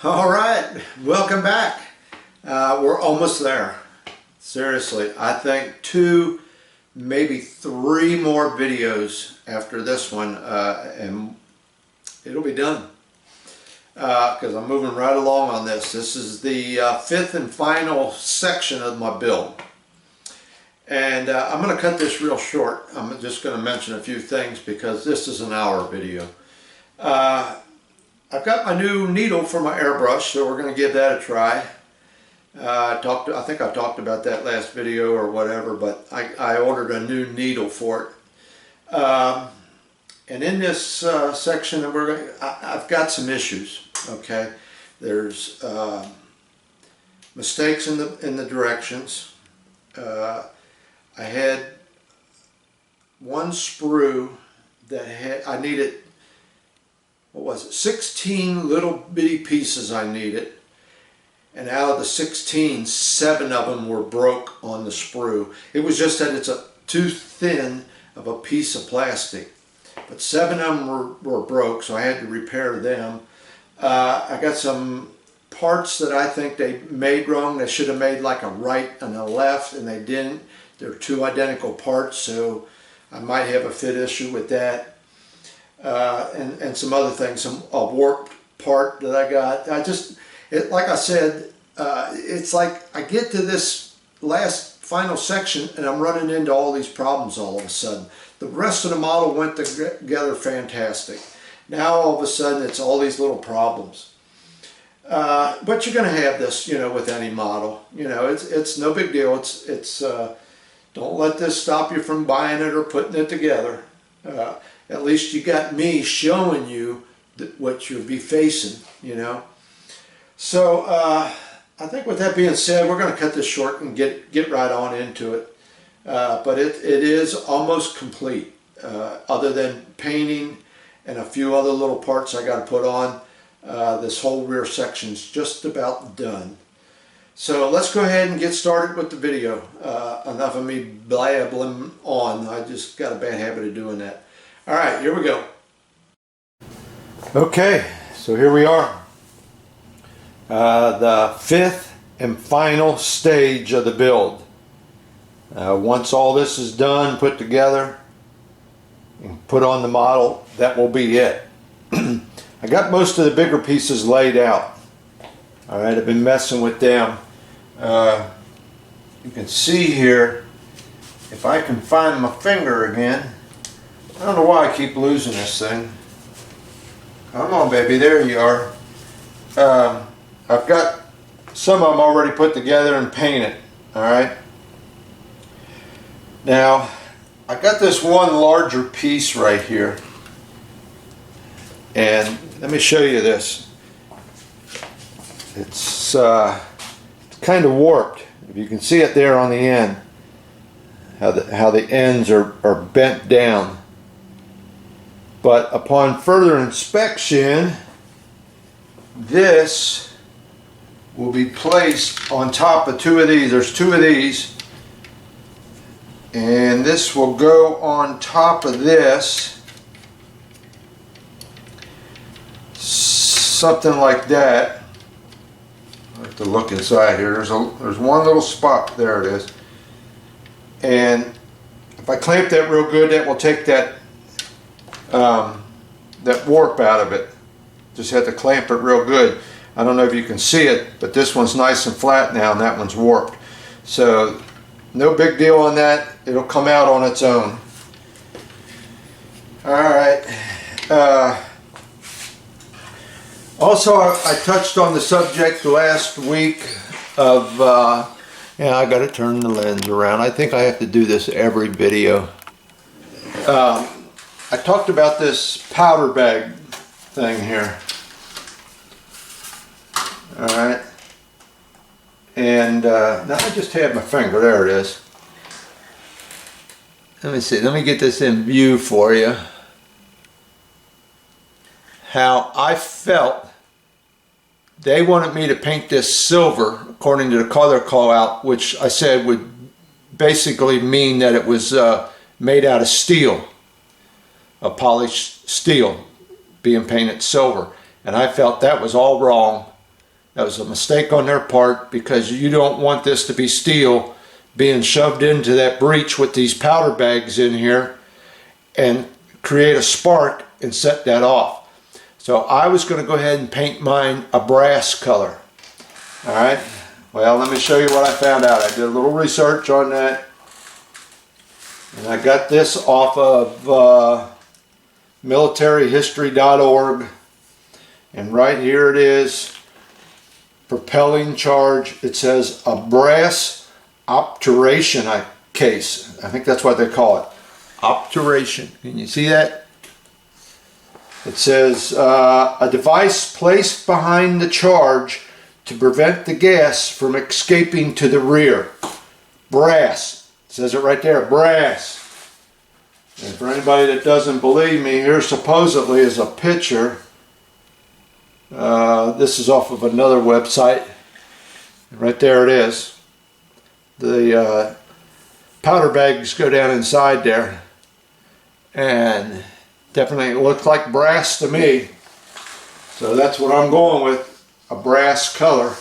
All right, welcome back. We're almost there. Seriously, I think 2, maybe 3 more videos after this one, and it'll be done. Because I'm moving right along on this. This is the 5th and final section of my build. And I'm going to cut this real short. I'm just going to mention a few things because this is an hour video. I've got my new needle for my airbrush, so we're going to give that a try. I think I talked about that last video or whatever, but I ordered a new needle for it. And in this section, I've got some issues. Okay, there's mistakes in the directions. I had one sprue that I needed. What was it? 16 little bitty pieces I needed, and out of the 16, 7 of them were broke on the sprue. It was just that it's too thin of a piece of plastic, but 7 of them were broke, so I had to repair them. I got some parts that I think they made wrong. They should have made like a right and a left, and they didn't. They're 2 identical parts, so I might have a fit issue with that. And some other things, a warped part that I got. Like I said, it's like I get to this last final section and I'm running into all these problems all of a sudden. The rest of the model went together fantastic. Now all of a sudden it's all these little problems. But you're going to have this, with any model. It's no big deal. Don't let this stop you from buying it or putting it together. At least you got me showing you what you'll be facing, So I think with that being said, we're going to cut this short and get right on into it. But it is almost complete, other than painting and a few other little parts I got to put on. This whole rear section's just about done. So let's go ahead and get started with the video. Enough of me blabbling on. I just got a bad habit of doing that. All right, here we go. Okay, so here we are. The 5th and final stage of the build. Once all this is done, put together, and put on the model, that will be it. I got most of the bigger pieces laid out. All right, I've been messing with them. You can see here, if I can find my finger again. I don't know why I keep losing this thing. Come on, baby, there you are. I've got some of them already put together and painted. All right. Now, I got this one larger piece right here, and let me show you this. It's kind of warped. If you can see it there on the end, how the ends are bent down. But upon further inspection, this will be placed on top of 2 of these. There's 2 of these. And this will go on top of this. Something like that. I have to look inside here. There's one little spot. There it is. And if I clamp that real good, that will take that warp out of it. Just have to clamp it real good. I don't know if you can see it, but this one's nice and flat now and that one's warped. So no big deal on that. It'll come out on its own. Alright. Also, I touched on the subject last week of I gotta turn the lens around. I think I have to do this every video. I talked about this powder bag thing here. Alright. And now I just have my finger. There it is. Let me see. Let me get this in view for you. How I felt. They wanted me to paint this silver according to the color call out, which I said would basically mean that it was made out of steel. A polished steel being painted silver, and I felt that was all wrong. That was a mistake on their part, because you don't want this to be steel being shoved into that breech with these powder bags in here and create a spark and set that off. So I was going to go ahead and paint mine a brass color. Alright, well, let me show you what I found out. I did a little research on that, and I got this off of militaryhistory.org, and right here it is, propelling charge. It says a brass obturation case. I think that's what they call it, obturation. Can you see that? It says a device placed behind the charge to prevent the gas from escaping to the rear. Brass. It says it right there, brass. And for anybody that doesn't believe me, here supposedly is a picture. This is off of another website. Right there it is. The powder bags go down inside there, and definitely it looks like brass to me. So that's what I'm going with, a brass color.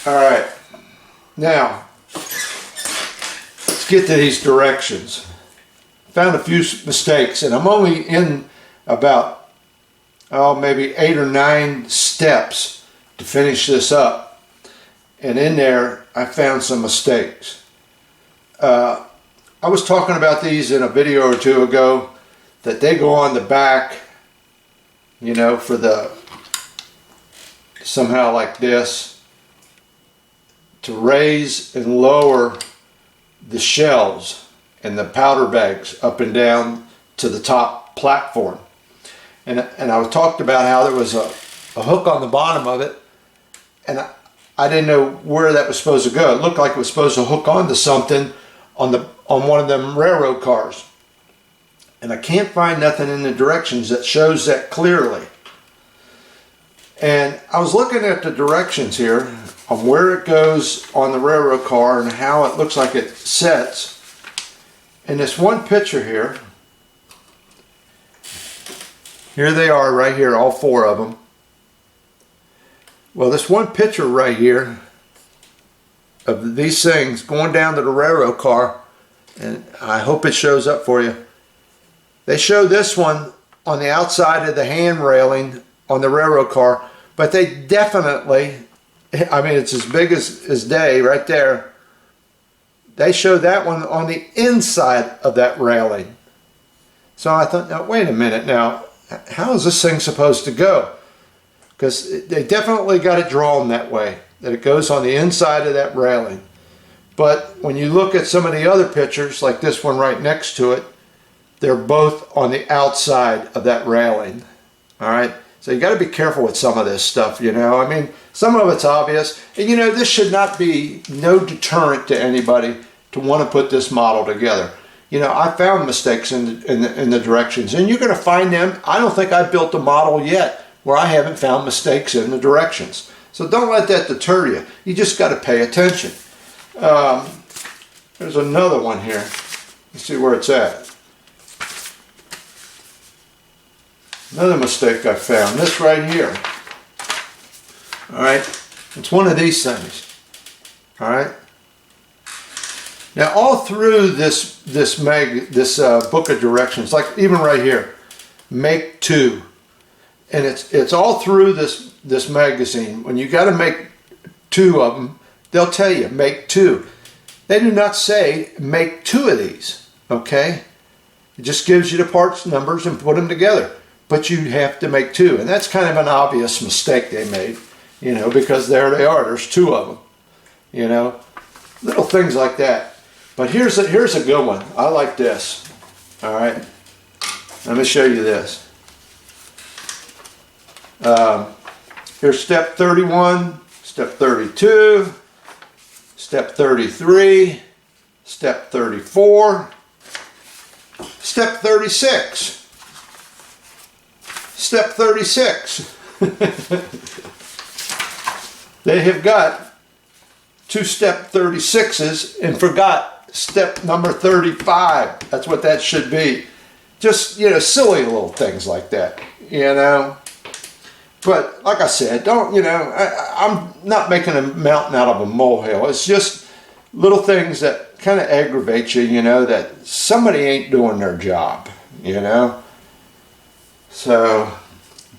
Alright, now let's get to these directions. Found a few mistakes, and I'm only in about maybe 8 or 9 steps to finish this up, and in there I found some mistakes. I was talking about these in a video or two ago, that they go on the back, you know, for the somehow like this, to raise and lower the shells and the powder bags up and down to the top platform. And I talked about how there was a hook on the bottom of it, and I didn't know where that was supposed to go. It looked like it was supposed to hook onto something on one of them railroad cars. And I can't find nothing in the directions that shows that clearly. And I was looking at the directions here on where it goes on the railroad car and how it looks like it sets. And this one picture here they are right here, all 4 of them. Well, this one picture right here of these things going down to the railroad car, and I hope it shows up for you. They show this one on the outside of the hand railing on the railroad car, but they definitely, I mean, it's as big as day right there. They show that one on the inside of that railing. So I thought, now wait a minute, now how is this thing supposed to go? Because they definitely got it drawn that way, that it goes on the inside of that railing. But when you look at some of the other pictures, like this one right next to it, they're both on the outside of that railing. Alright, so you got to be careful with some of this stuff, you know. I mean, some of it's obvious, and you know, this should not be no deterrent to anybody to want to put this model together. You know, I found mistakes in the directions, and you're going to find them. I don't think I've built a model yet where I haven't found mistakes in the directions. So don't let that deter you. You just got to pay attention. There's another one here. Let's see where it's at. Another mistake I found. This right here. Alright. It's one of these things. Alright. Now all through this book of directions, like even right here, make 2. And it's all through this magazine. When you got to make 2 of them, they'll tell you make 2. They do not say make 2 of these. Okay? It just gives you the parts numbers and put them together. But you have to make 2, and that's kind of an obvious mistake they made, you know, because there they are. There's 2 of them, you know, little things like that. But here's a good one. I like this. All right, let me show you this. Here's step 31, step 32, step 33, step 34, step 36. Step 36. They have got 2 step 36s and forgot step number 35. That's what that should be. Just, you know, silly little things like that, you know. But like I said, don't, you know, I'm not making a mountain out of a molehill. It's just little things that kind of aggravate you, you know, that somebody ain't doing their job, you know. So,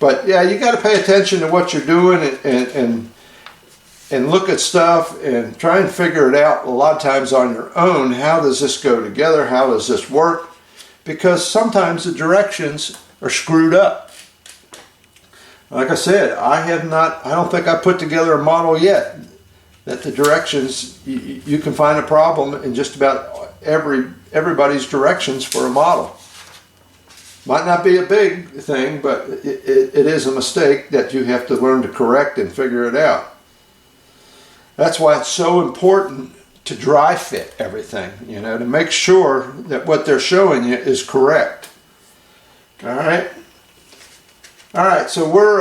but yeah, you got to pay attention to what you're doing and look at stuff and try and figure it out a lot of times on your own. How does this go together? How does this work? Because sometimes the directions are screwed up. Like I said, I don't think I put together a model yet that the directions, you can find a problem in just about everybody's directions for a model. Might not be a big thing, but it is a mistake that you have to learn to correct and figure it out. That's why it's so important to dry fit everything, you know, to make sure that what they're showing you is correct. All right. All right, so we're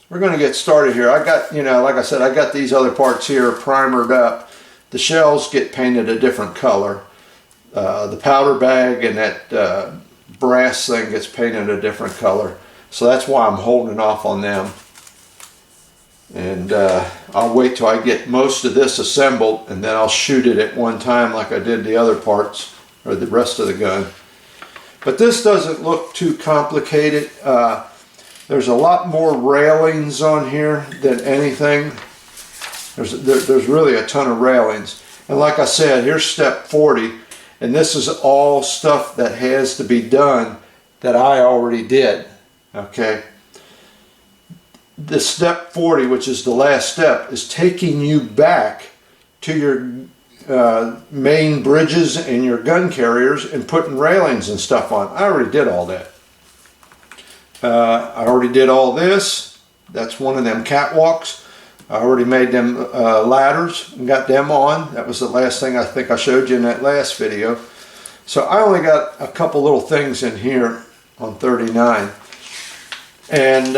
going to get started here. I got, you know, like I said, I got these other parts here primered up. The shells get painted a different color. The powder bag and that brass thing gets painted a different color. So that's why I'm holding off on them. And I'll wait till I get most of this assembled, and then I'll shoot it at one time like I did the other parts, or the rest of the gun. But this doesn't look too complicated. There's a lot more railings on here than anything. There's really a ton of railings. And like I said, here's step 40. And this is all stuff that has to be done that I already did. Okay. The step 40, which is the last step, is taking you back to your main bridges and your gun carriers and putting railings and stuff on. I already did all that. I already did all this. That's one of them catwalks. I already made them ladders and got them on. That was the last thing I think I showed you in that last video. So I only got a couple little things in here on 39. And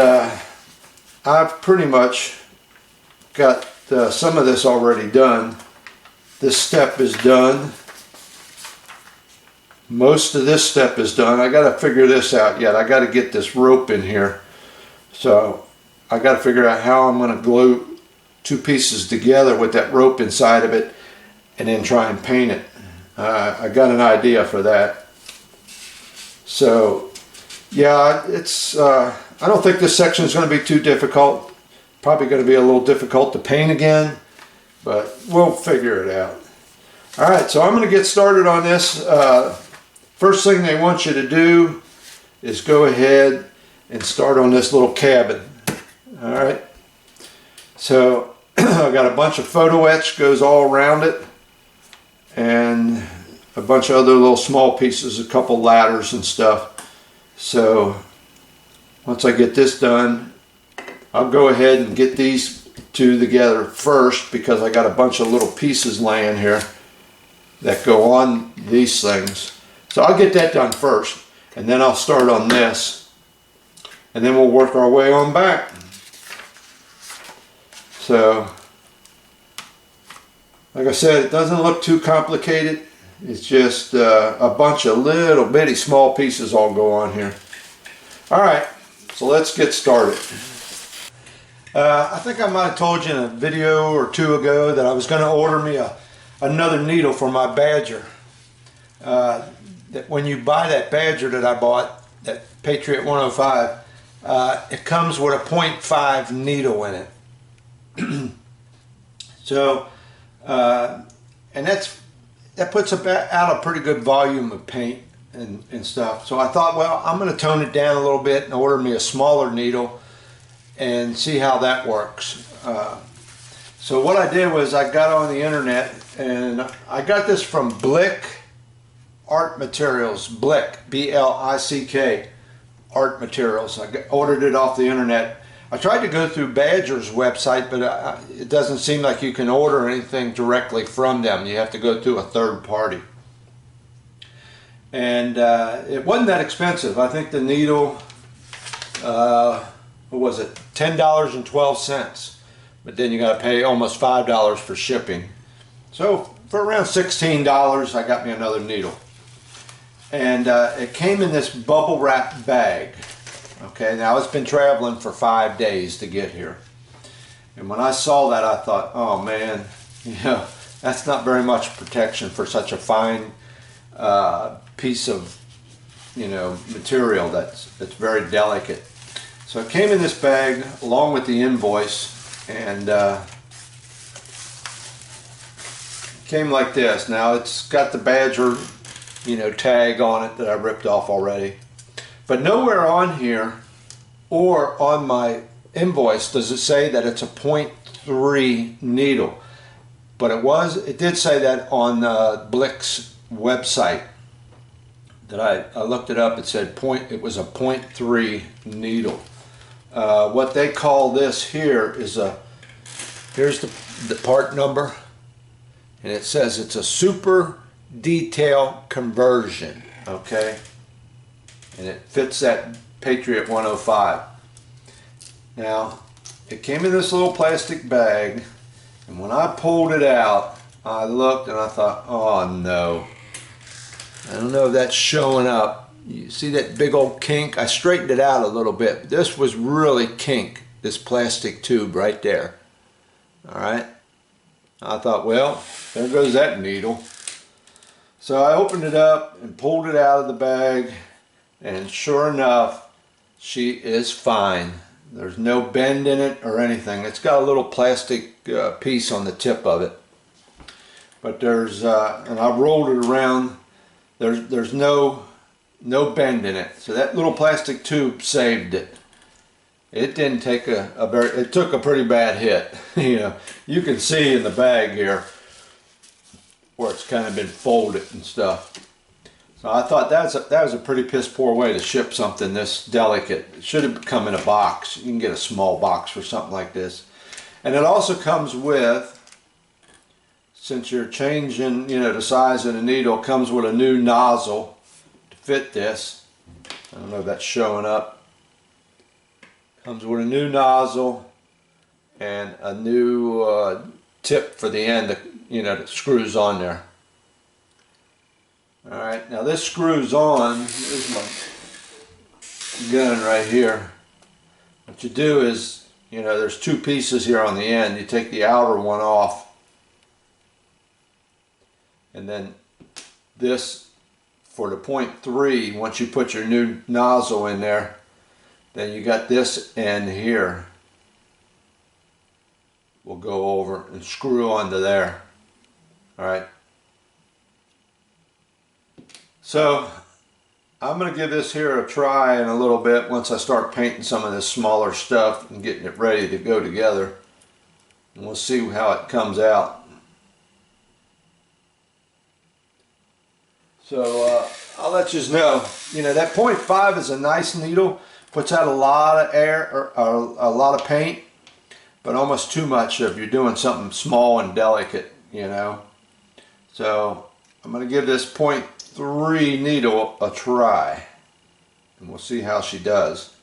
I've pretty much got some of this already done. This step is done. Most of this step is done. I got to figure this out yet. I got to get this rope in here. So I got to figure out how I'm going to glue two pieces together with that rope inside of it and then try and paint it. I got an idea for that. So yeah, it's I don't think this section is going to be too difficult. Probably going to be a little difficult to paint again, but we'll figure it out. All right, so I'm going to get started on this. First thing they want you to do is go ahead and start on this little cabin. All right, so I've got a bunch of photo etch goes all around it, and a bunch of other little small pieces, a couple ladders and stuff. So once I get this done, I'll go ahead and get these two together first, because I got a bunch of little pieces laying here that go on these things. So I'll get that done first, and then I'll start on this, and then we'll work our way on back. So like I said, it doesn't look too complicated. It's just a bunch of little bitty small pieces all go on here. All right, so let's get started. I think I might have told you in a video or two ago that I was going to order me another needle for my Badger. That when you buy that Badger that I bought, that Patriot 105, it comes with a 0.5 needle in it. So, and that puts out a pretty good volume of paint and stuff. So I thought, well, I'm going to tone it down a little bit and order me a smaller needle and see how that works. So what I did was I got on the internet, and I got this from Blick Art Materials. Blick, B-L-I-C-K, Art Materials. I ordered it off the internet. I tried to go through Badger's website, but it doesn't seem like you can order anything directly from them. You have to go through a third party. And it wasn't that expensive. I think the needle, what was it, $10.12. But then you got to pay almost $5 for shipping. So for around $16, I got me another needle. And it came in this bubble wrap bag. Okay, now it's been traveling for 5 days to get here. And when I saw that, I thought, oh man, that's not very much protection for such a fine piece of, material that's very delicate. So it came in this bag along with the invoice, and came like this. Now it's got the Badger, tag on it that I ripped off already. But nowhere on here or on my invoice does it say that it's a 0.3 needle. But it did say that on Blick's website that I looked it up. It said it was a 0.3 needle. What they call this here is here's the part number, and it says it's a super detail conversion, okay? And it fits that Patriot 105. Now, it came in this little plastic bag, and when I pulled it out, I looked and I thought, oh no. I don't know if that's showing up. You see that big old kink? I straightened it out a little bit. This was really kink, this plastic tube right there. Alright? I thought, well, there goes that needle. So I opened it up and pulled it out of the bag, and sure enough, she is fine. There's no bend in it or anything. It's got a little plastic piece on the tip of it. But there's, and I rolled it around, there's no bend in it. So that little plastic tube saved it. It didn't take it took a pretty bad hit. You can see in the bag here where it's kind of been folded and stuff. So I thought that was a pretty piss poor way to ship something this delicate. It should have come in a box. You can get a small box for something like this. And it also comes with, since you're changing, the size of the needle, comes with a new nozzle to fit this. I don't know if that's showing up. Comes with a new nozzle and a new tip for the end that screws on there. Alright, now this screws on. Here's my gun right here. What you do is, there's two pieces here on the end. You take the outer one off, and then this for the 0.3, once you put your new nozzle in there, then you got this end here. We'll go over and screw onto there. Alright. So I'm going to give this here a try in a little bit once I start painting some of this smaller stuff and getting it ready to go together. And we'll see how it comes out. So I'll let you know. That 0.5 is a nice needle. Puts out a lot of air, or a lot of paint, but almost too much if you're doing something small and delicate, So I'm going to give this 0.3 needle a try, and we'll see how she does.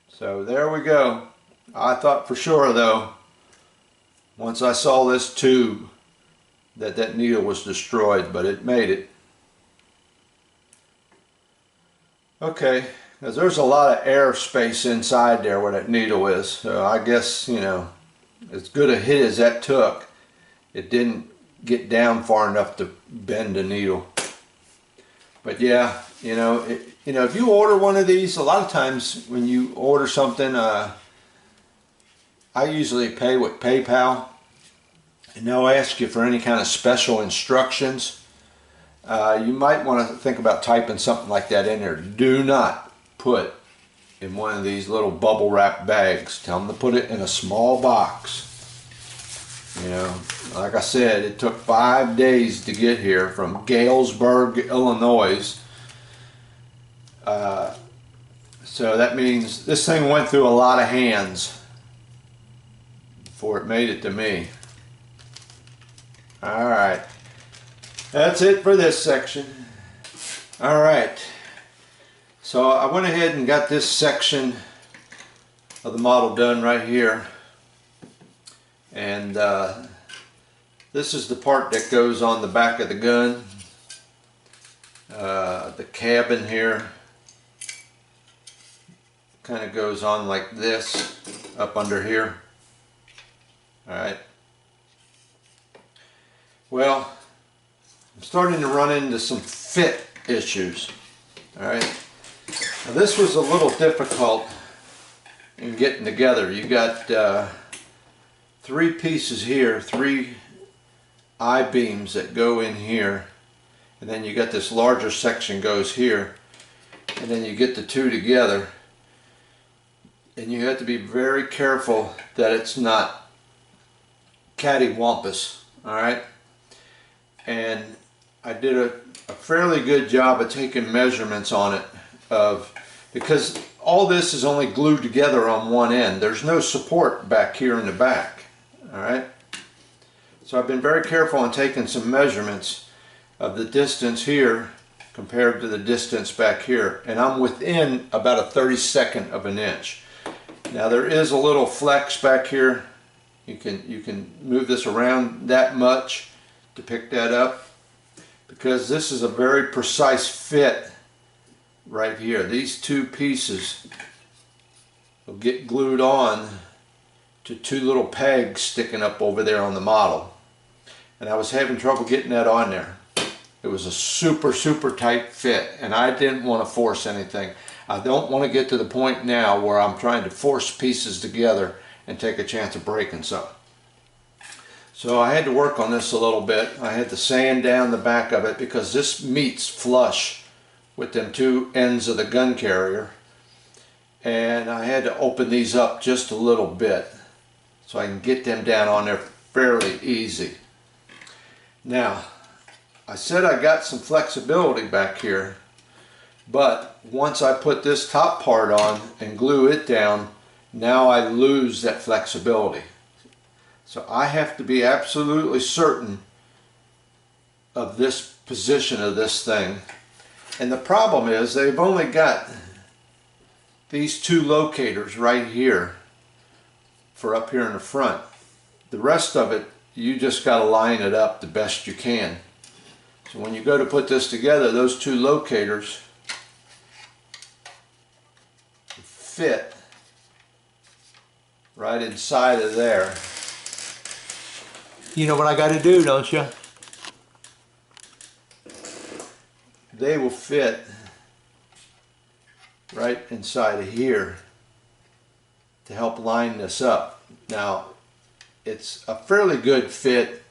So there we go. I thought for sure though, once I saw this tube, that needle was destroyed, but it made it. Okay, because there's a lot of air space inside there where that needle is, so I guess, as good a hit as that took, it didn't get down far enough to bend the needle. But yeah, if you order one of these, a lot of times when you order something, I usually pay with PayPal, and they'll ask you for any kind of special instructions. You might want to think about typing something like that in there. Do not put in one of these little bubble wrap bags. Tell them to put it in a small box. Like I said, it took 5 days to get here from Galesburg, Illinois. So that means this thing went through a lot of hands before it made it to me. Alright. That's it for this section. Alright, so I went ahead and got this section of the model done right here, and this is the part that goes on the back of the gun, the cabin here, kind of goes on like this up under here. Alright. Well, I'm starting to run into some fit issues. Alright. Now this was a little difficult in getting together. You got 3 pieces here, 3 I-beams that go in here, and then you got this larger section goes here, and then you get the 2 together, and you have to be very careful that it's not cattywampus. Alright, and I did a fairly good job of taking measurements on it, because all this is only glued together on one end. There's no support back here in the back. Alright, so I've been very careful in taking some measurements of the distance here compared to the distance back here, and I'm within about a 32nd of an inch. Now there is a little flex back here. You can move this around that much to pick that up, because this is a very precise fit right here. These 2 pieces will get glued on to 2 little pegs sticking up over there on the model, and I was having trouble getting that on there. It was a super tight fit, and I didn't want to force anything. I don't want to get to the point now where I'm trying to force pieces together and take a chance of breaking some. So I had to work on this a little bit. I had to sand down the back of it because this meets flush with them 2 ends of the gun carrier, and I had to open these up just a little bit so I can get them down on there fairly easy. Now, I said I got some flexibility back here, but once I put this top part on and glue it down, now I lose that flexibility. So I have to be absolutely certain of this position of this thing. And the problem is they've only got these 2 locators right here for up here in the front. The rest of it, you just got to line it up the best you can. So when you go to put this together, those 2 locators fit right inside of there. You know what I got to do, don't you? They will fit right inside of here to help line this up. Now, it's a fairly good fit.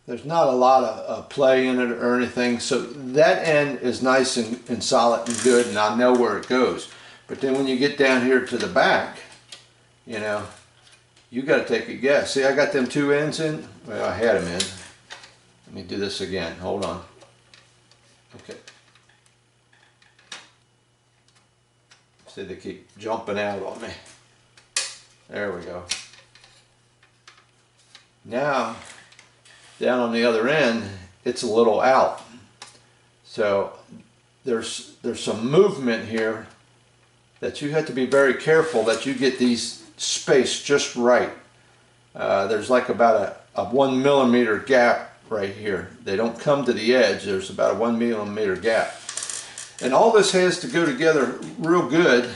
There's not a lot of play in it or anything, so that end is nice and solid and good, and I know where it goes. But then when you get down here to the back, you know, you got to take a guess. See, I got them 2 ends in. Well, I had them in. Let me do this again. Hold on. Okay. See, they keep jumping out on me. There we go. Now, down on the other end, it's a little out. So there's some movement here that you have to be very careful that you get these spaced just right. There's like about a 1 millimeter gap right here. They don't come to the edge. There's about a 1 millimeter gap. And all this has to go together real good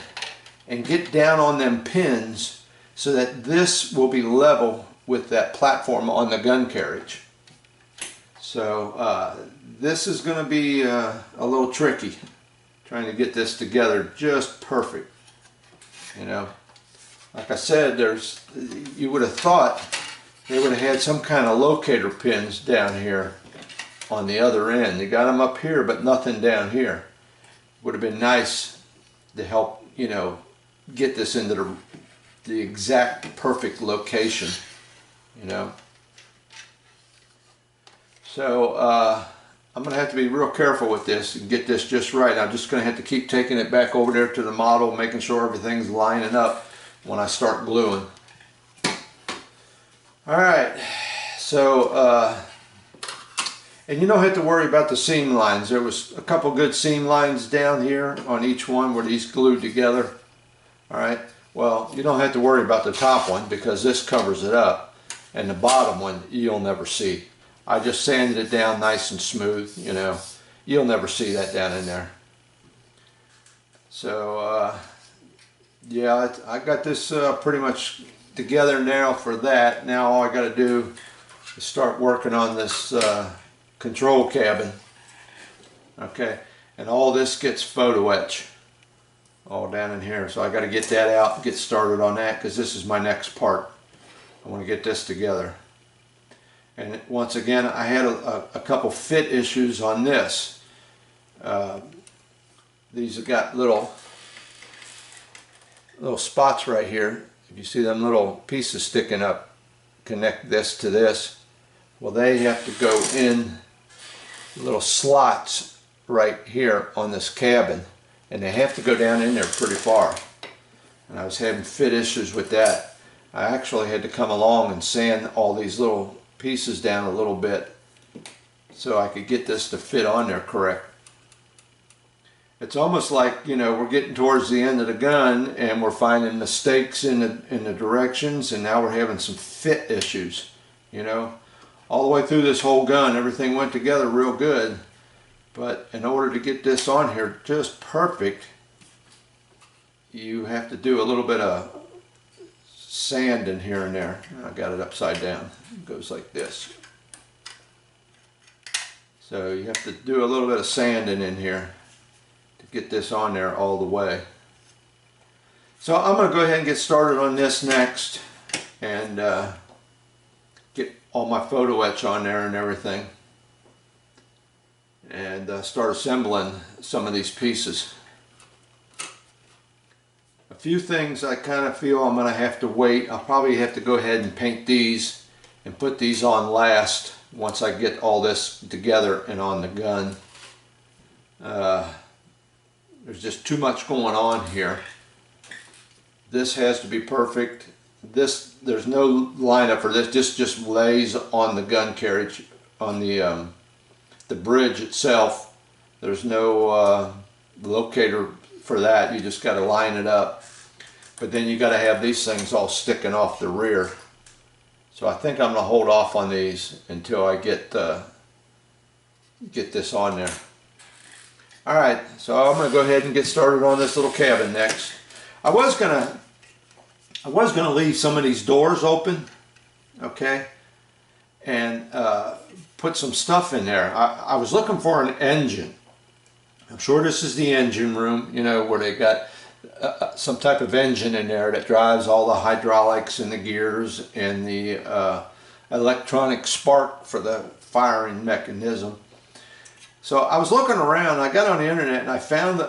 and get down on them pins so that this will be level with that platform on the gun carriage. So this is going to be a little tricky, trying to get this together just perfect. You know, like I said, you would have thought they would have had some kind of locator pins down here on the other end. They got them up here, but nothing down here. Would have been nice to help, you know, get this into the exact perfect location, you know. So I'm going to have to be real careful with this and get this just right. I'm just going to have to keep taking it back over there to the model, making sure everything's lining up when I start gluing. Alright, so and you don't have to worry about the seam lines. There was a couple good seam lines down here on each one where these glued together. Alright, well, you don't have to worry about the top one because this covers it up, and the bottom one you'll never see. I just sanded it down nice and smooth, you know. You'll never see that down in there. So yeah, I got this pretty much together now for that. Now all I got to do is start working on this control cabin. Okay, and all this gets photo etch all down in here, so I got to get that out and get started on that, because this is my next part. I want to get this together. And once again, I had a couple fit issues on this. These have got little spots right here. If you see them little pieces sticking up, connect this to this. Well, they have to go in little slots right here on this cabin, and they have to go down in there pretty far. And I was having fit issues with that. I actually had to come along and sand all these little pieces down a little bit so I could get this to fit on there correct. It's almost like, you know, we're getting towards the end of the gun and we're finding mistakes in the directions, and now we're having some fit issues, you know. All the way through this whole gun, everything went together real good, but in order to get this on here just perfect, you have to do a little bit of sanding here and there. I got it upside down. It goes like this. So you have to do a little bit of sanding in here to get this on there all the way. So I'm going to go ahead and get started on this next, and get all my photo etch on there and everything, and start assembling some of these pieces. A few things I kind of feel I'm going to have to wait. I'll probably have to go ahead and paint these and put these on last once I get all this together and on the gun. There's just too much going on here. This has to be perfect. There's no lineup for this. This just lays on the gun carriage, on the bridge itself. There's no locator for that. You just got to line it up. But then you got to have these things all sticking off the rear. So I think I'm going to hold off on these until I get this on there. All right, so I'm going to go ahead and get started on this little cabin next. I was gonna leave some of these doors open, okay, and put some stuff in there. I was looking for an engine. I'm sure this is the engine room, you know, where they got some type of engine in there that drives all the hydraulics and the gears and the electronic spark for the firing mechanism. So I was looking around, I got on the internet and I found,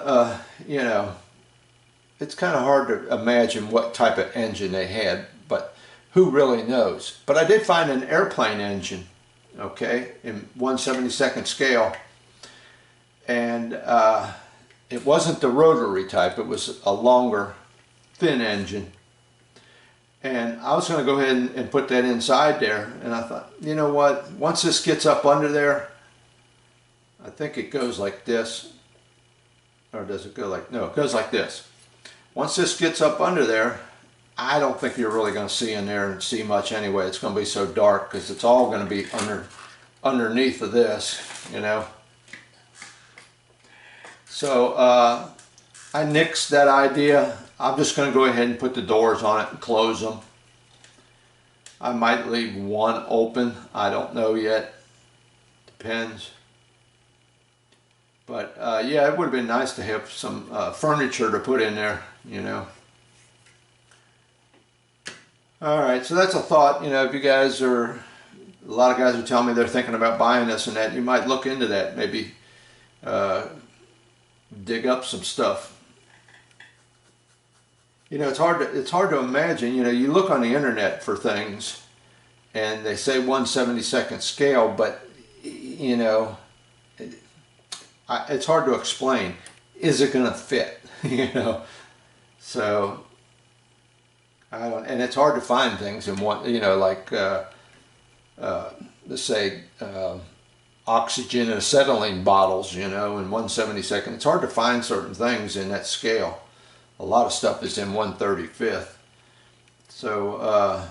you know, it's kind of hard to imagine what type of engine they had, but who really knows? But I did find an airplane engine, okay, in 1/72 scale, and it wasn't the rotary type, it was a longer, thin engine. And I was going to go ahead and put that inside there, and I thought, you know what, once this gets up under there, I think it goes like this, or does it go like, no, it goes like this. Once this gets up under there, I don't think you're really going to see in there and see much anyway. It's going to be so dark because it's all going to be underneath of this, you know. So I nixed that idea. I'm just going to go ahead and put the doors on it and close them. I might leave one open. I don't know yet. Depends. But yeah, it would have been nice to have some furniture to put in there, you know. Alright, so that's a thought, you know, if you guys are, a lot of guys are telling me they're thinking about buying this and that, you might look into that, maybe dig up some stuff. You know, it's hard to imagine, you know, you look on the internet for things and they say 1/72 scale, but, you know, it's hard to explain. Is it going to fit? You know, so I don't. And it's hard to find things in one. You know, like let's say oxygen and acetylene bottles. You know, in 1/72. It's hard to find certain things in that scale. A lot of stuff is in 1/35. So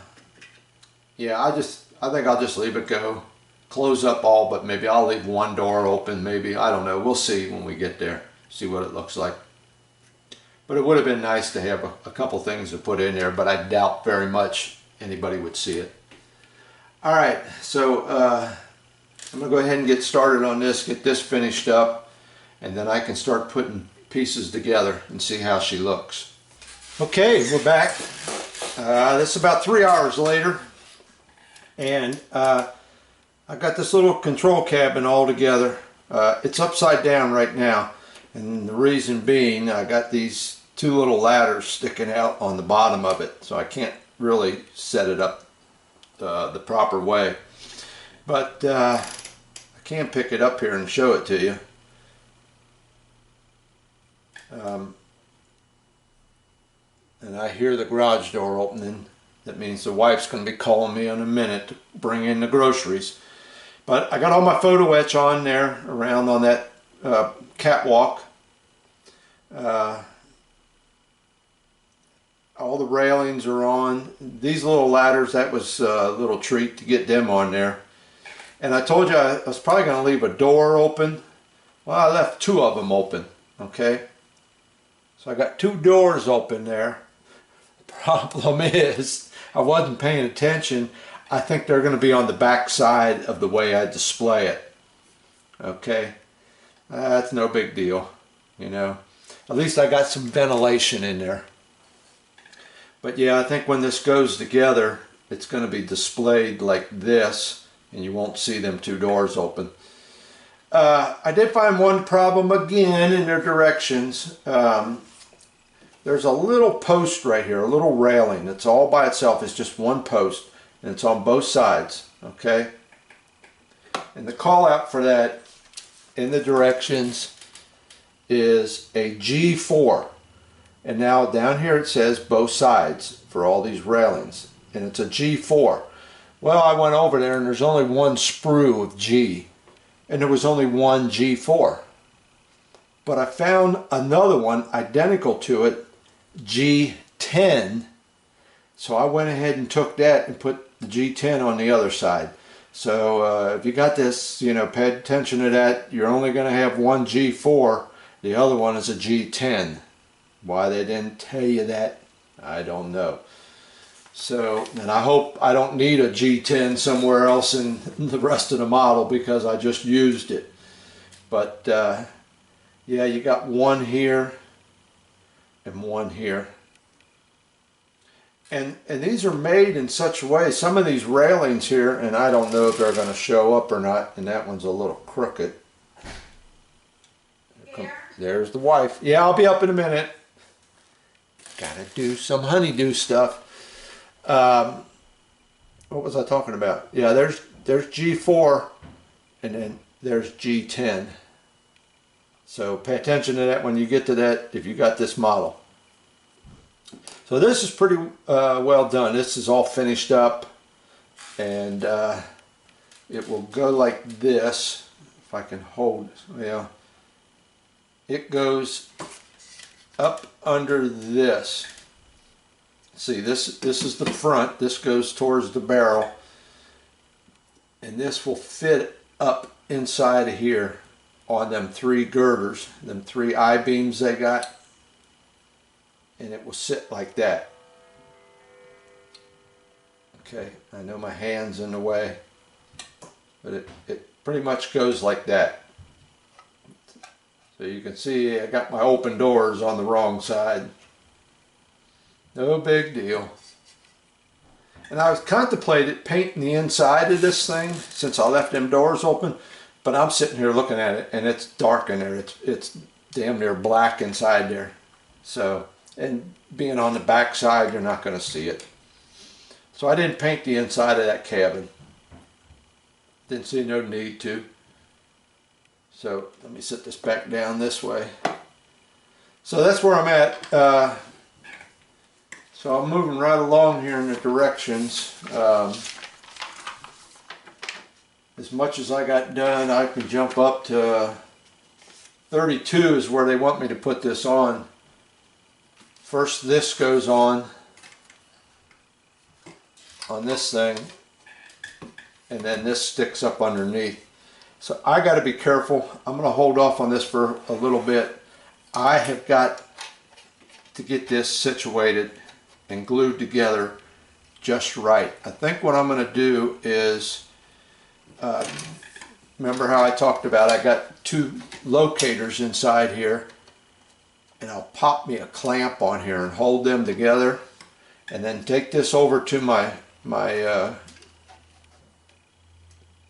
yeah, I think I'll just leave it go. Close up all, but maybe I'll leave one door open, maybe, I don't know, we'll see when we get there, see what it looks like. But it would have been nice to have a couple things to put in there, but I doubt very much anybody would see it. All right, so I'm going to go ahead and get started on this, get this finished up, and then I can start putting pieces together and see how she looks. Okay, we're back. This is about 3 hours later, and I got this little control cabin all together. It's upside down right now, and the reason being I got these two little ladders sticking out on the bottom of it, so I can't really set it up the proper way. But I can pick it up here and show it to you. And I hear the garage door opening. That means the wife's going to be calling me in a minute to bring in the groceries. But I got all my photo etch on there around on that catwalk. All the railings are on. These little ladders, that was a little treat to get them on there. And I told you I was probably going to leave a door open. Well, I left two of them open, okay? So I got two doors open there. The problem is, I wasn't paying attention. I think they're going to be on the back side of the way I display it. Okay? That's no big deal, you know. At least I got some ventilation in there. But yeah, I think when this goes together, it's going to be displayed like this, and you won't see them two doors open. I did find one problem again in their directions. There's a little post right here, a little railing. It's all by itself. It's just one post, and it's on both sides, okay? And the call out for that in the directions is a G4. And now down here it says both sides for all these railings, and it's a G4. Well, I went over there and there's only one sprue of G, and there was only one G4. But I found another one identical to it, G10. So I went ahead and took that and put the G10 on the other side. So if you got this, you know, pay attention to that. You're only going to have one G4. The other one is a G10. Why they didn't tell you that, I don't know. So, and I hope I don't need a G10 somewhere else in the rest of the model because I just used it. But yeah, you got one here and one here. And these are made in such a way, some of these railings here, and I don't know if they're going to show up or not, and that one's a little crooked. There's the wife. Yeah, I'll be up in a minute. Gotta do some honeydew stuff. What was I talking about? Yeah, there's G4 and then there's G10. So pay attention to that when you get to that if you got this model. So this is pretty well done. This is all finished up, and it will go like this. If I can hold, yeah. It goes up under this. See, this is the front. This goes towards the barrel, and this will fit up inside of here on them three girders, them three I-beams they got, and it will sit like that. Okay, I know my hand's in the way, but it pretty much goes like that. So you can see I got my open doors on the wrong side. No big deal. And I was contemplating painting the inside of this thing since I left them doors open, but I'm sitting here looking at it and it's dark in there. It's damn near black inside there. So, and being on the back side, you're not going to see it. So I didn't paint the inside of that cabin. Didn't see no need to. So let me set this back down this way. So that's where I'm at. So I'm moving right along here in the directions. As much as I got done, I can jump up to 32 is where they want me to put this on. First this goes on this thing, and then this sticks up underneath. So I got to be careful. I'm going to hold off on this for a little bit. I have got to get this situated and glued together just right. I think what I'm going to do is, remember how I talked about I got two locators inside here, and I'll pop me a clamp on here and hold them together, and then take this over to my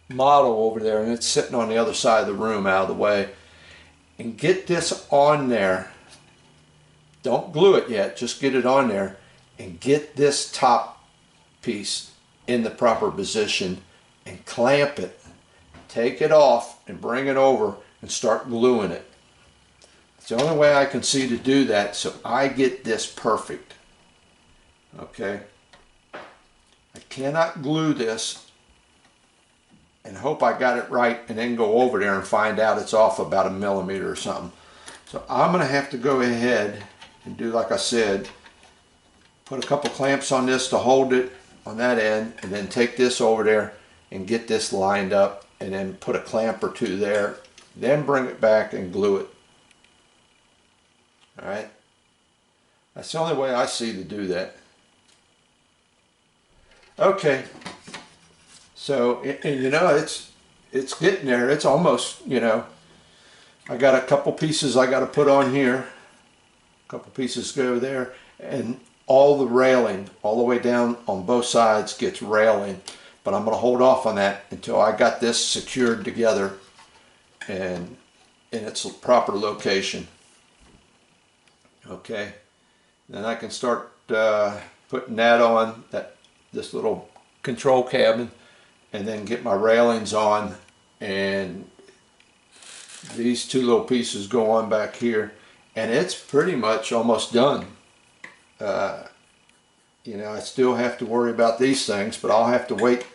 model over there, and it's sitting on the other side of the room out of the way, and get this on there. Don't glue it yet, just get it on there and get this top piece in the proper position and clamp it. Take it off and bring it over and start gluing it. It's the only way I can see to do that, so I get this perfect. Okay, I cannot glue this and hope I got it right and then go over there and find out it's off about 1 millimeter or something. So I'm going to have to go ahead and do like I said, put a couple clamps on this to hold it on that end, and then take this over there and get this lined up, and then put a clamp or two there, then bring it back and glue it. Alright, that's the only way I see to do that. Okay, so and you know, it's getting there. It's almost, you know, I got a couple pieces I got to put on here, a couple pieces go there, and all the railing all the way down on both sides gets railing, but I'm going to hold off on that until I got this secured together and in its proper location. Okay, then I can start putting that on, this little control cabin, and then get my railings on, and these two little pieces go on back here, and it's pretty much almost done. You know, I still have to worry about these things, but I'll have to wait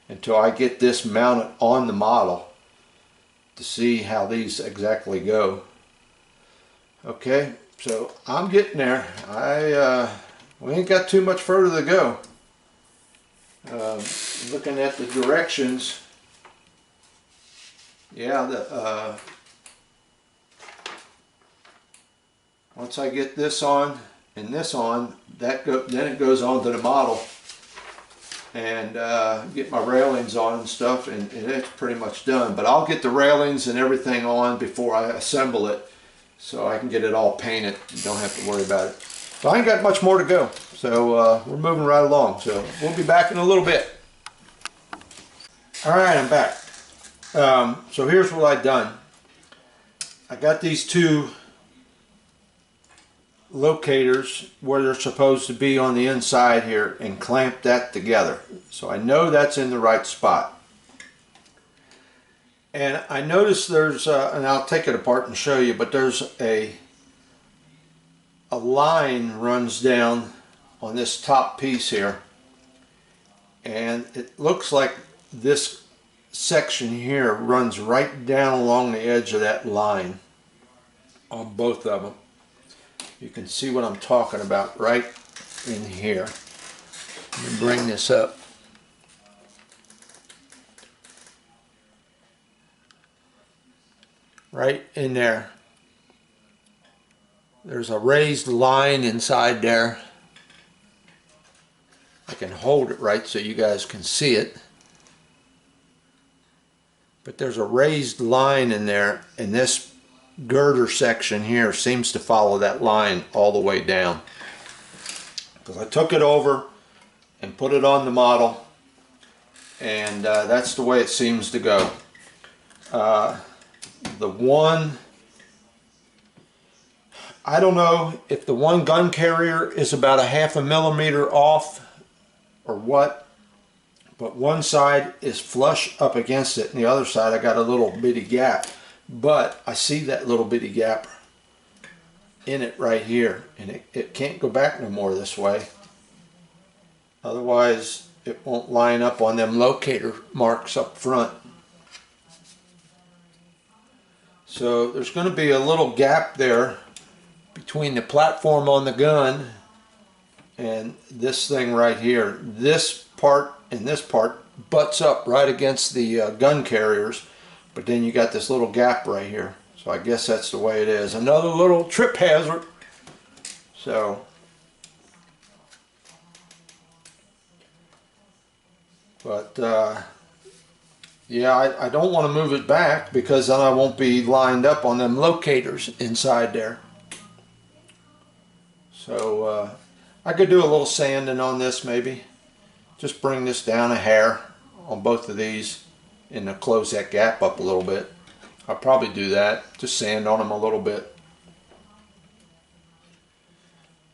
until I get this mounted on the model to see how these exactly go. Okay, so I'm getting there. We ain't got too much further to go. Looking at the directions, yeah, once I get this on and this on, then it goes on to the model, and get my railings on and stuff, and it's pretty much done. But I'll get the railings and everything on before I assemble it, so I can get it all painted and don't have to worry about it. So I ain't got much more to go, so we're moving right along. So we'll be back in a little bit. Alright, I'm back. So here's what I've done. I got these two locators where they're supposed to be on the inside here, and clamped that together. So I know that's in the right spot. And I noticed there's, and I'll take it apart and show you, but there's a line runs down on this top piece here, and it looks like this section here runs right down along the edge of that line on both of them. You can see what I'm talking about right in here. Let me bring this up. Right in there. There's a raised line inside there. I can hold it right so you guys can see it. But there's a raised line in there, and this girder section here seems to follow that line all the way down. Because I took it over and put it on the model, and that's the way it seems to go. The one, I don't know if the one gun carrier is about a 1/2 millimeter off or what, but one side is flush up against it, and the other side I got a little bitty gap. But I see that little bitty gap in it right here, and it can't go back no more this way. Otherwise it won't line up on them locator marks up front. So there's going to be a little gap there between the platform on the gun and this thing right here. This part and this part butts up right against the gun carriers, but then you got this little gap right here. So I guess that's the way it is. Another little trip hazard. So, but yeah, I don't want to move it back because then I won't be lined up on them locators inside there. So I could do a little sanding on this maybe. Just bring this down a hair on both of these and to close that gap up a little bit. I'll probably do that. Just sand on them a little bit.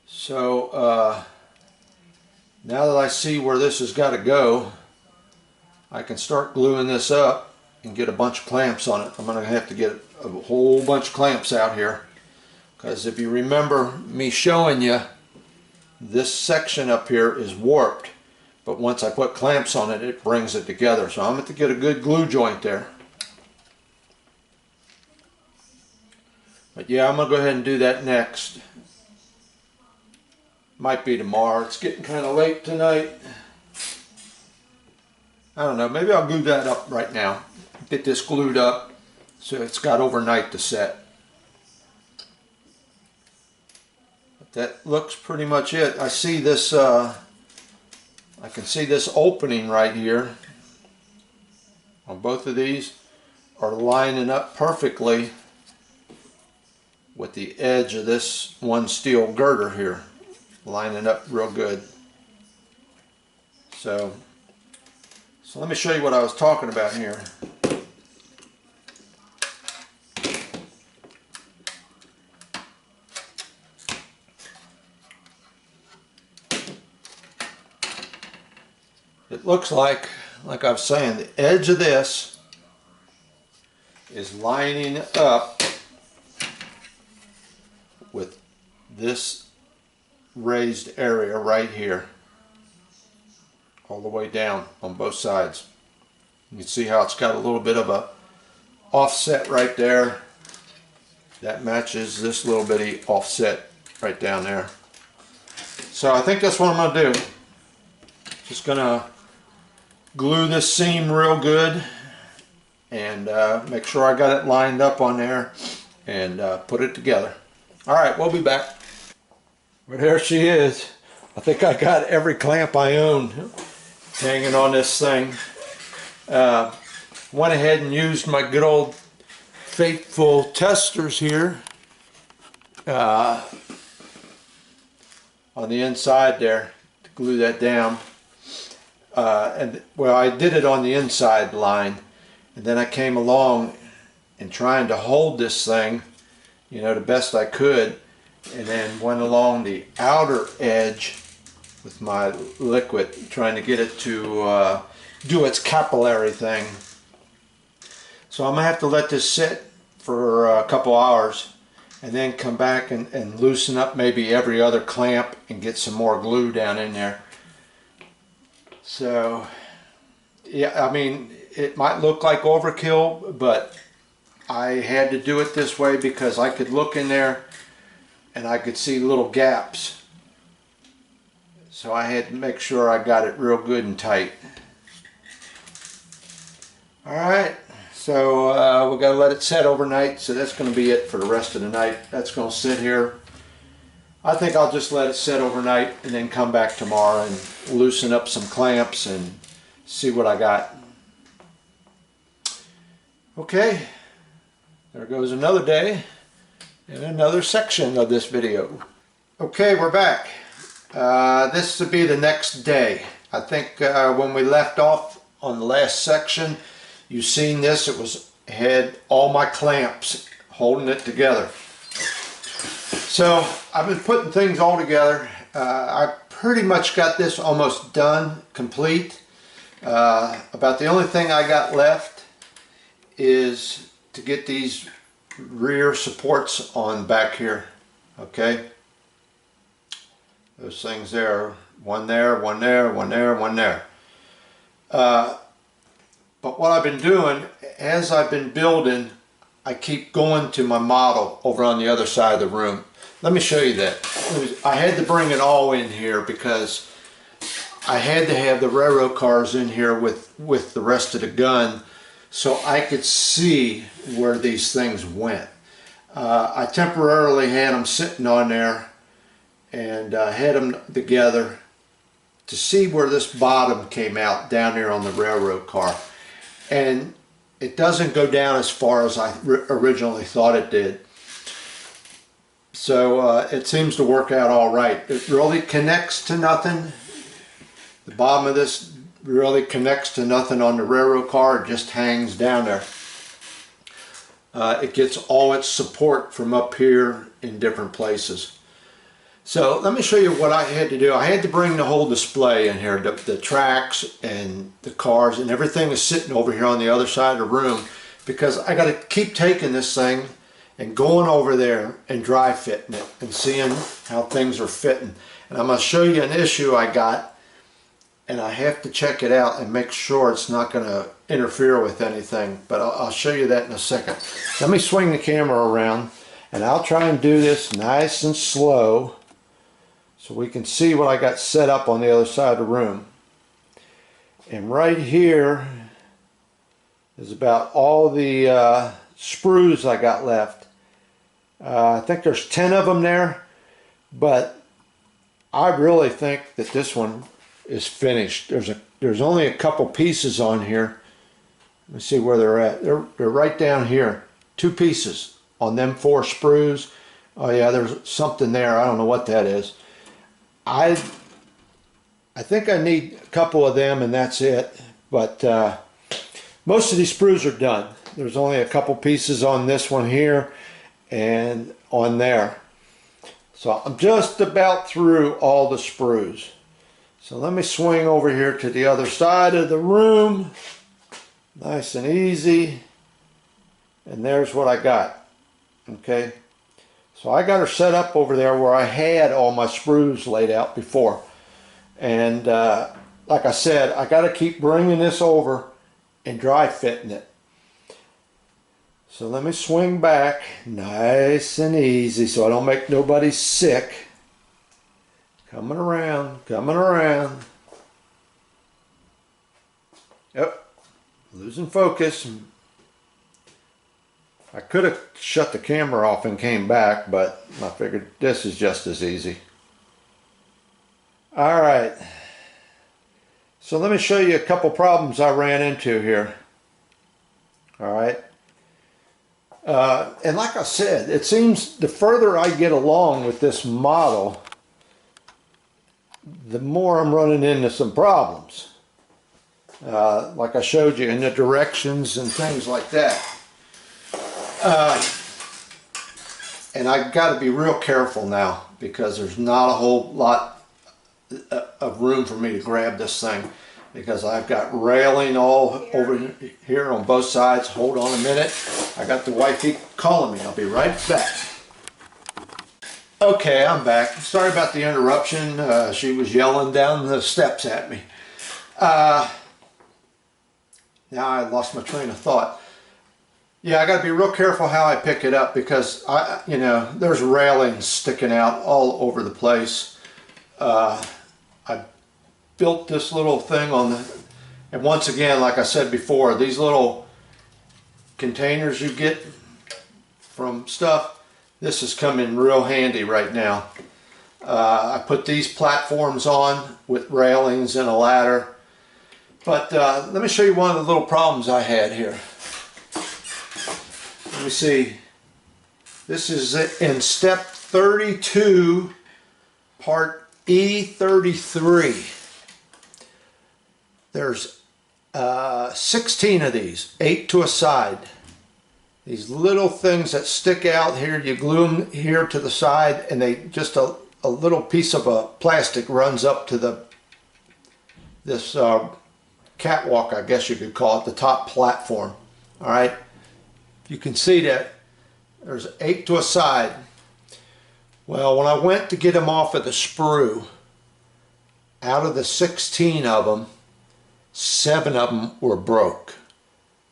So now that I see where this has got to go, I can start gluing this up and get a bunch of clamps on it. I'm going to have to get a whole bunch of clamps out here because if you remember me showing you, this section up here is warped, but once I put clamps on it, it brings it together. So I'm going to get a good glue joint there. But yeah, I'm going to go ahead and do that next. Might be tomorrow. It's getting kind of late tonight. I don't know, maybe I'll glue that up right now. Get this glued up so it's got overnight to set. But that looks pretty much it. I see this, I can see this opening right here on both of these are lining up perfectly with the edge of this one steel girder here. Lining up real good. So let me show you what I was talking about here. It looks like I was saying, the edge of this is lining up with this raised area right here, all the way down on both sides. You can see how it's got a little bit of a offset right there. That matches this little bitty offset right down there. So I think that's what I'm going to do. Just going to glue this seam real good and make sure I got it lined up on there and put it together. Alright, we'll be back. Well, there she is. I think I got every clamp I own hanging on this thing. Went ahead and used my good old faithful testers here on the inside there to glue that down. And well, I did it on the inside line, and then I came along and trying to hold this thing, you know, the best I could, and then went along the outer edge with my liquid, trying to get it to do its capillary thing. So I'm gonna have to let this sit for a couple hours and then come back and loosen up maybe every other clamp and get some more glue down in there. So yeah, I mean, it might look like overkill, but I had to do it this way because I could look in there and I could see little gaps. So I had to make sure I got it real good and tight. Alright, so we're going to let it set overnight, so that's going to be it for the rest of the night. That's going to sit here. I think I'll just let it set overnight and then come back tomorrow and loosen up some clamps and see what I got. Okay, there goes another day and another section of this video. Okay, we're back. This will be the next day. I think when we left off on the last section, you seen this. It had all my clamps holding it together. So I've been putting things all together. I pretty much got this almost done, complete. About the only thing I got left is to get these rear supports on back here. Okay, those things there, one there, one there, one there, one there. But what I've been doing, as I've been building, I keep going to my model over on the other side of the room. Let me show you that. I had to bring it all in here because I had to have the railroad cars in here with the rest of the gun so I could see where these things went. I temporarily had them sitting on there and had them together to see where this bottom came out down there on the railroad car. And it doesn't go down as far as I originally thought it did. So it seems to work out all right. It really connects to nothing. The bottom of this really connects to nothing on the railroad car. It just hangs down there. It gets all its support from up here in different places. So let me show you what I had to do. I had to bring the whole display in here, the tracks and the cars, and everything is sitting over here on the other side of the room, because I got to keep taking this thing and going over there and dry fitting it and seeing how things are fitting. And I'm going to show you an issue I got, and I have to check it out and make sure it's not going to interfere with anything, but I'll show you that in a second. Let me swing the camera around, and I'll try and do this nice and slow so we can see what I got set up on the other side of the room. And right here is about all the sprues I got left. I think there's 10 of them there, but I really think that this one is finished. There's only a couple pieces on here. Let me see where they're at. They're right down here. 2 pieces on them 4 sprues. Oh yeah, there's something there. I don't know what that is. I think I need a couple of them and that's it. But most of these sprues are done. There's only a couple pieces on this one here and on there. So I'm just about through all the sprues. So let me swing over here to the other side of the room. Nice and easy. And there's what I got. Okay. So I got her set up over there where I had all my sprues laid out before. And like I said, I got to keep bringing this over and dry fitting it. So let me swing back nice and easy so I don't make nobody sick. Coming around, coming around. Yep, losing focus. I could have shut the camera off and came back, but I figured this is just as easy. All right. So let me show you a couple problems I ran into here. All right. And like I said, it seems the further I get along with this model, the more I'm running into some problems. Like I showed you in the directions and things like that. And I've got to be real careful now because there's not a whole lot of room for me to grab this thing, because I've got railing all over here on both sides. Hold on a minute. I got the wifey calling me. I'll be right back. Okay, I'm back. Sorry about the interruption. She was yelling down the steps at me. Now I lost my train of thought. Yeah, I got to be real careful how I pick it up because there's railings sticking out all over the place. I built this little thing on the, and once again, like I said before, these little containers you get from stuff, this is coming real handy right now. I put these platforms on with railings and a ladder. But let me show you one of the little problems I had here. Let me see. This is in step 32, part E33. There's 16 of these, 8 to a side. These little things that stick out here, you glue them here to the side, and they just a little piece of plastic runs up to this catwalk, I guess you could call it, the top platform. All right. You can see that there's 8 to a side. Well, when I went to get them off of the sprue, out of the 16 of them, 7 of them were broke.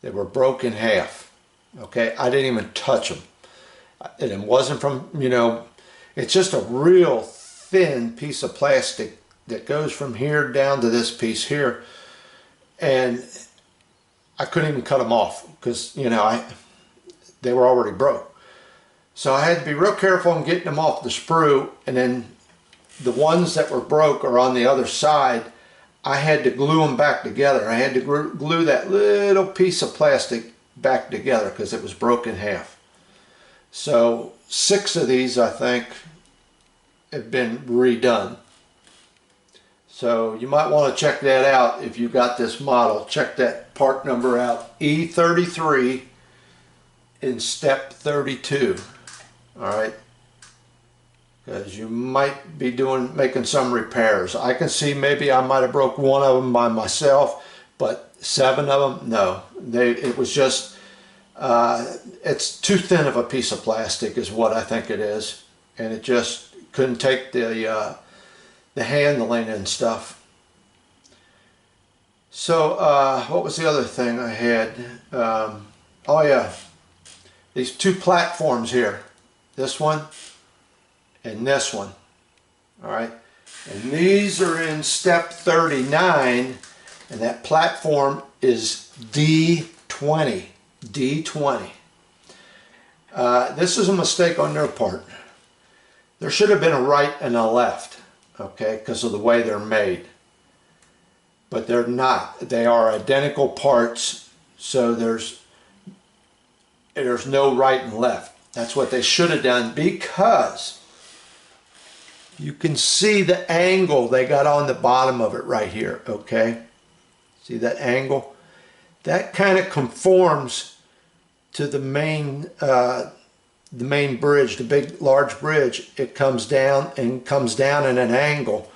They were broke in half. Okay, I didn't even touch them. And it wasn't from, it's just a real thin piece of plastic that goes from here down to this piece here. And I couldn't even cut them off because, they were already broke. So I had to be real careful in getting them off the sprue and then the ones that were broke are on the other side, I had to glue them back together. I had to glue that little piece of plastic back together because it was broken in half. So 6 of these, I think, have been redone. So you might want to check that out if you got this model. Check that part number out, E33 in step 32. All right, because you might be making some repairs. I can see maybe I might have broke 1 of them by myself, but 7 of them, no. It was just, it's too thin of a piece of plastic is what I think it is, and it just couldn't take the handling and stuff. So what was the other thing I had? Oh yeah, these 2 platforms here, this one and this one. All right, and these are in step 39, and that platform is D20. D20. This is a mistake on their part. There should have been a right and a left, okay, because of the way they're made. But they're not. They are identical parts, so there's no right and left. That's what they should have done, because you can see the angle they got on the bottom of it right here, okay? See that angle? That kind of conforms to the main bridge, the big, large bridge. It comes down and comes down at an angle,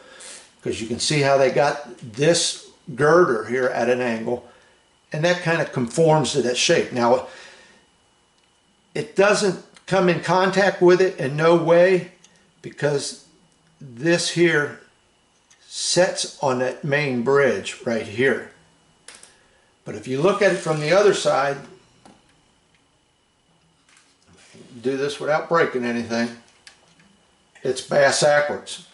because you can see how they got this girder here at an angle, and that kind of conforms to that shape. Now, it doesn't come in contact with it in no way, because this here sets on that main bridge right here. But if you look at it from the other side, do this without breaking anything, it's bass-ackwards.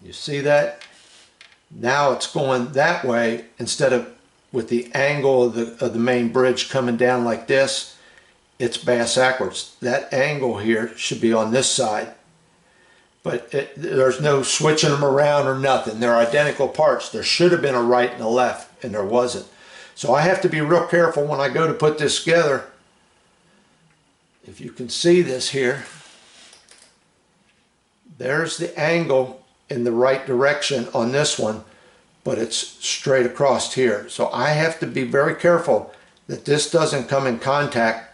You see that? Now it's going that way instead of with the angle of the main bridge coming down like this. It's bass-ackwards. That angle here should be on this side, but there's no switching them around or nothing. They're identical parts. There should have been a right and a left, and there wasn't. So I have to be real careful when I go to put this together. If you can see this here, there's the angle in the right direction on this one, but it's straight across here. So I have to be very careful that this doesn't come in contact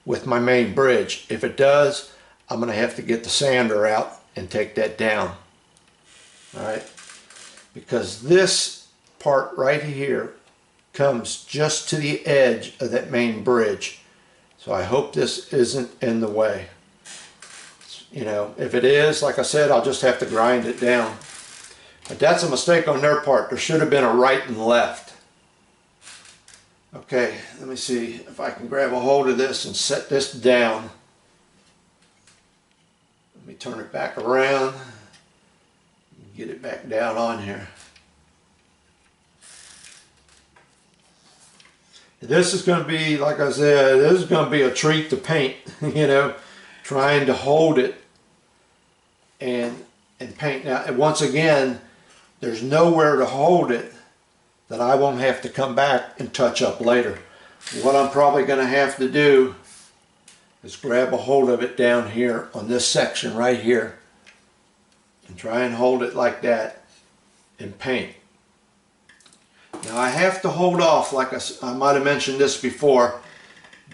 with my main bridge. If it does, I'm going to have to get the sander out and take that down. All right, because this part right here comes just to the edge of that main bridge. So I hope this isn't in the way. You know, if it is, like I said, I'll just have to grind it down. But that's a mistake on their part. There should have been a right and left. Okay, let me see if I can grab a hold of this and set this down. Let me turn it back around. Get it back down on here. This is going to be, like I said, this is going to be a treat to paint, you know, trying to hold it and paint. Now, and once again, there's nowhere to hold it that I won't have to come back and touch up later. What I'm probably going to have to do is grab a hold of it down here on this section right here and try and hold it like that and paint. Now I have to hold off, like I might have mentioned this before,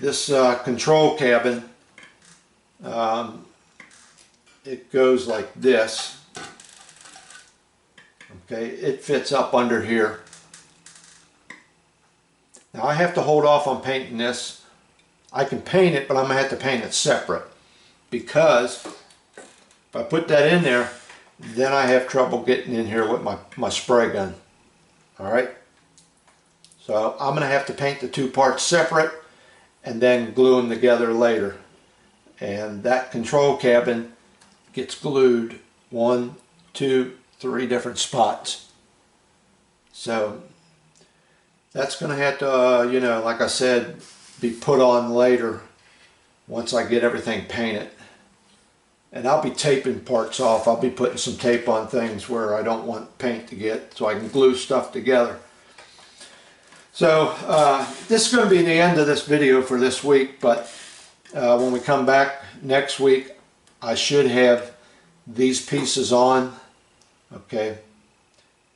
this control cabin, it goes like this. Okay, it fits up under here. Now I have to hold off on painting this. I can paint it, but I'm going to have to paint it separate, because if I put that in there, then I have trouble getting in here with my spray gun. Alright? So I'm going to have to paint the 2 parts separate and then glue them together later. And that control cabin gets glued 1, 2, 3 different spots. So that's going to have to, you know, like I said, be put on later once I get everything painted. And I'll be taping parts off. I'll be putting some tape on things where I don't want paint to get, so I can glue stuff together. So this is going to be the end of this video for this week, but when we come back next week, I should have these pieces on. Okay,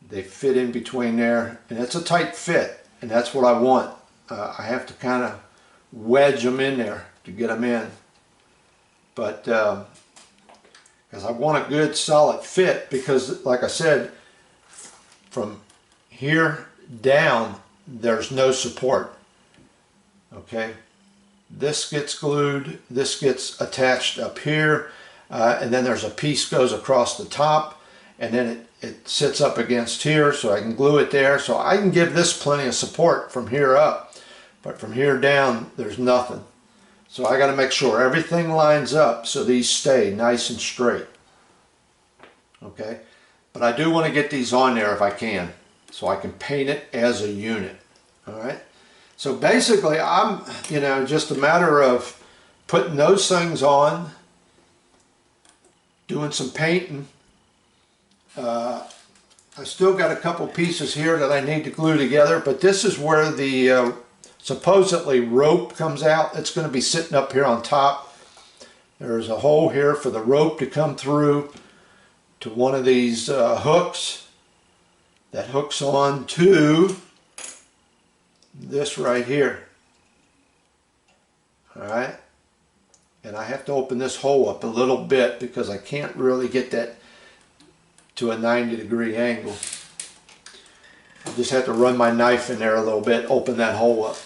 they fit in between there, and it's a tight fit, and that's what I want. I have to kind of wedge them in there to get them in, but because I want a good solid fit, because like I said, from here down there's no support. Okay, this gets glued, this gets attached up here, and then there's a piece goes across the top, and then it sits up against here, so I can glue it there, so I can give this plenty of support from here up, but from here down there's nothing. So I got to make sure everything lines up so these stay nice and straight. Okay, but I do want to get these on there if I can, so I can paint it as a unit. All right, so basically I'm, just a matter of putting those things on, doing some painting. I still got a couple pieces here that I need to glue together, but this is where the supposedly rope comes out. It's going to be sitting up here on top. There's a hole here for the rope to come through to one of these hooks that hooks on to this right here. Alright, and I have to open this hole up a little bit because I can't really get that to a 90-degree angle. I just have to run my knife in there a little bit, open that hole up.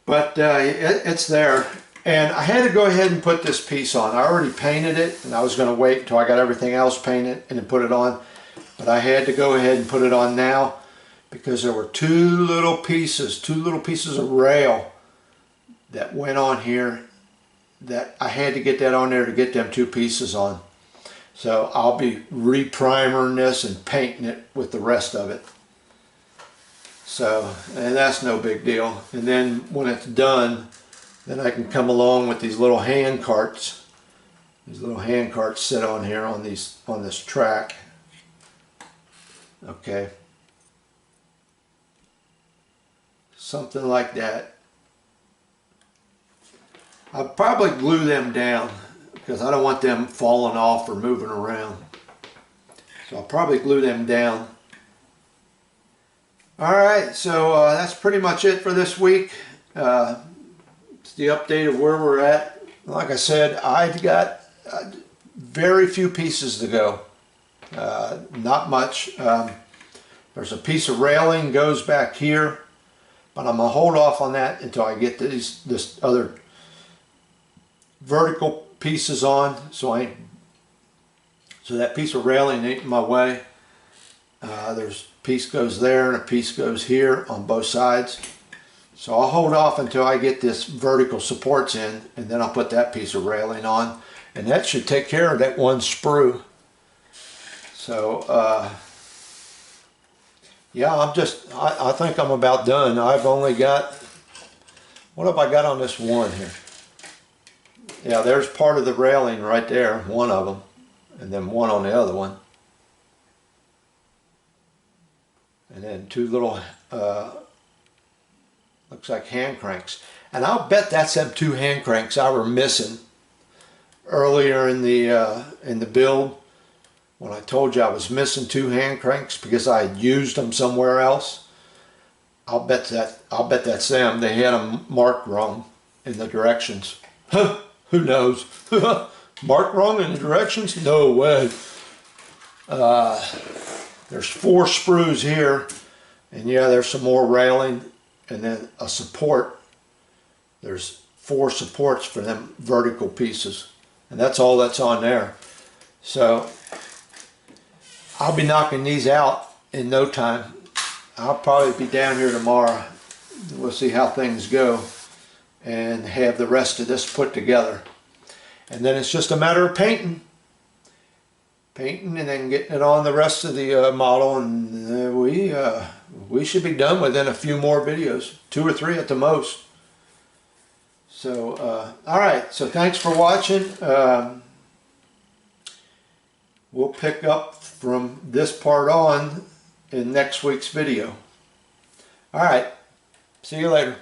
But it's there. And I had to go ahead and put this piece on. I already painted it, and I was going to wait until I got everything else painted and then put it on. But I had to go ahead and put it on now because there were two little pieces of rail that went on here that I had to get that on there to get them two pieces on. So I'll be re-primering this and painting it with the rest of it. So, and that's no big deal. And then when it's done, then I can come along with these little hand carts. These little hand carts sit on here on this track. Okay. Something like that. I'll probably glue them down because I don't want them falling off or moving around. So I'll probably glue them down. Alright, so that's pretty much it for this week. It's the update of where we're at. Like I said, I've got very few pieces to go. Not much. There's a piece of railing goes back here, but I'm going to hold off on that until I get this other vertical pieces on, so that piece of railing ain't in my way. There's a piece goes there and a piece goes here on both sides. So I'll hold off until I get this vertical supports in, and then I'll put that piece of railing on, and that should take care of that one sprue. So yeah, I think I'm about done. I've only got, what have I got on this one here? Yeah, there's part of the railing right there, one of them, and then one on the other one. And then two little, looks like hand cranks. And I'll bet that's them two hand cranks I were missing earlier in the build when I told you I was missing two hand cranks because I had used them somewhere else. I'll bet that's them. They had them marked wrong in the directions. Who knows? Marked wrong in the directions? No way. There's 4 sprues here, and yeah, there's some more railing, and then a support. There's 4 supports for them vertical pieces, and that's all that's on there. So I'll be knocking these out in no time. I'll probably be down here tomorrow. We'll see how things go and have the rest of this put together. And then it's just a matter of painting and then getting it on the rest of the model, and we should be done within a few more videos, 2 or 3 at the most. So alright, so thanks for watching. we'll pick up from this part on in next week's video. All right, see you later.